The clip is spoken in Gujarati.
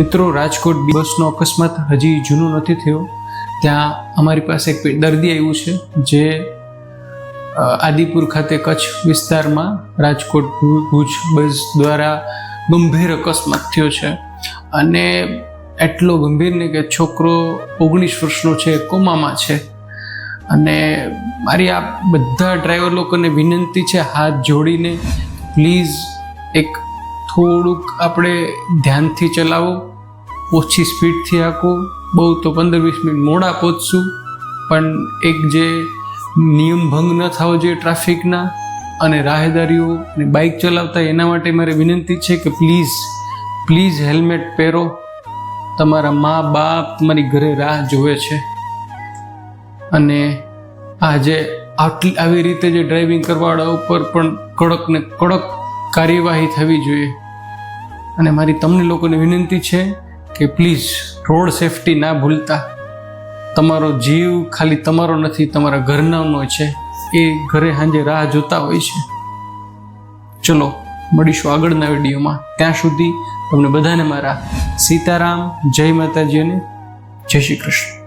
મિત્રો, રાજકોટ બસનો અકસ્માત હજી જૂનો નથી થયો. ત્યાં અમારી પાસે એક દર્દી આવ્યું છે જે આદિપુર ખાતે કચ્છ વિસ્તારમાં રાજકોટ ભુજ બસ દ્વારા ગંભીર અકસ્માત થયો છે. અને એટલો ગંભીર ને કે છોકરો 19 વર્ષનો છે, કોમામાં છે. અને મારી આ બધા ડ્રાઈવર લોકોને વિનંતી છે, હાથ જોડીને, પ્લીઝ એક થોડુંક આપણે ધ્યાનથી ચલાવો, ઓછી સ્પીડથી હાંકો. બહુ તો 15-20 મિનિટ મોડા પહોંચશું, પણ એક જે નિયમ ભંગ ન થવો જોઈએ ટ્રાફિકના અને રાહદારીઓ અને બાઇક ચલાવતા, એના માટે મારી વિનંતી છે કે પ્લીઝ હેલ્મેટ પહેરો. તમારા મા બાપ તમારી ઘરે રાહ જોવે છે. અને આજે આવી રીતે જે ડ્રાઇવિંગ કરવાવાળા ઉપર પણ કડક ને કડક કાર્યવાહી થવી જોઈએ. અને મારી તમને લોકોને વિનંતી છે કે પ્લીઝ રોડ સેફટી ના ભૂલતા. તમારો જીવ ખાલી તમારો નથી, તમારા ઘરનાનો છે. એ ઘરે સાંજે રાહ જોતા હોય છે. ચલો મળીશું આગળના વિડીયોમાં. ત્યાં સુધી તમને બધાને મારા સીતારામ, જય માતાજી અને જય શ્રી કૃષ્ણ.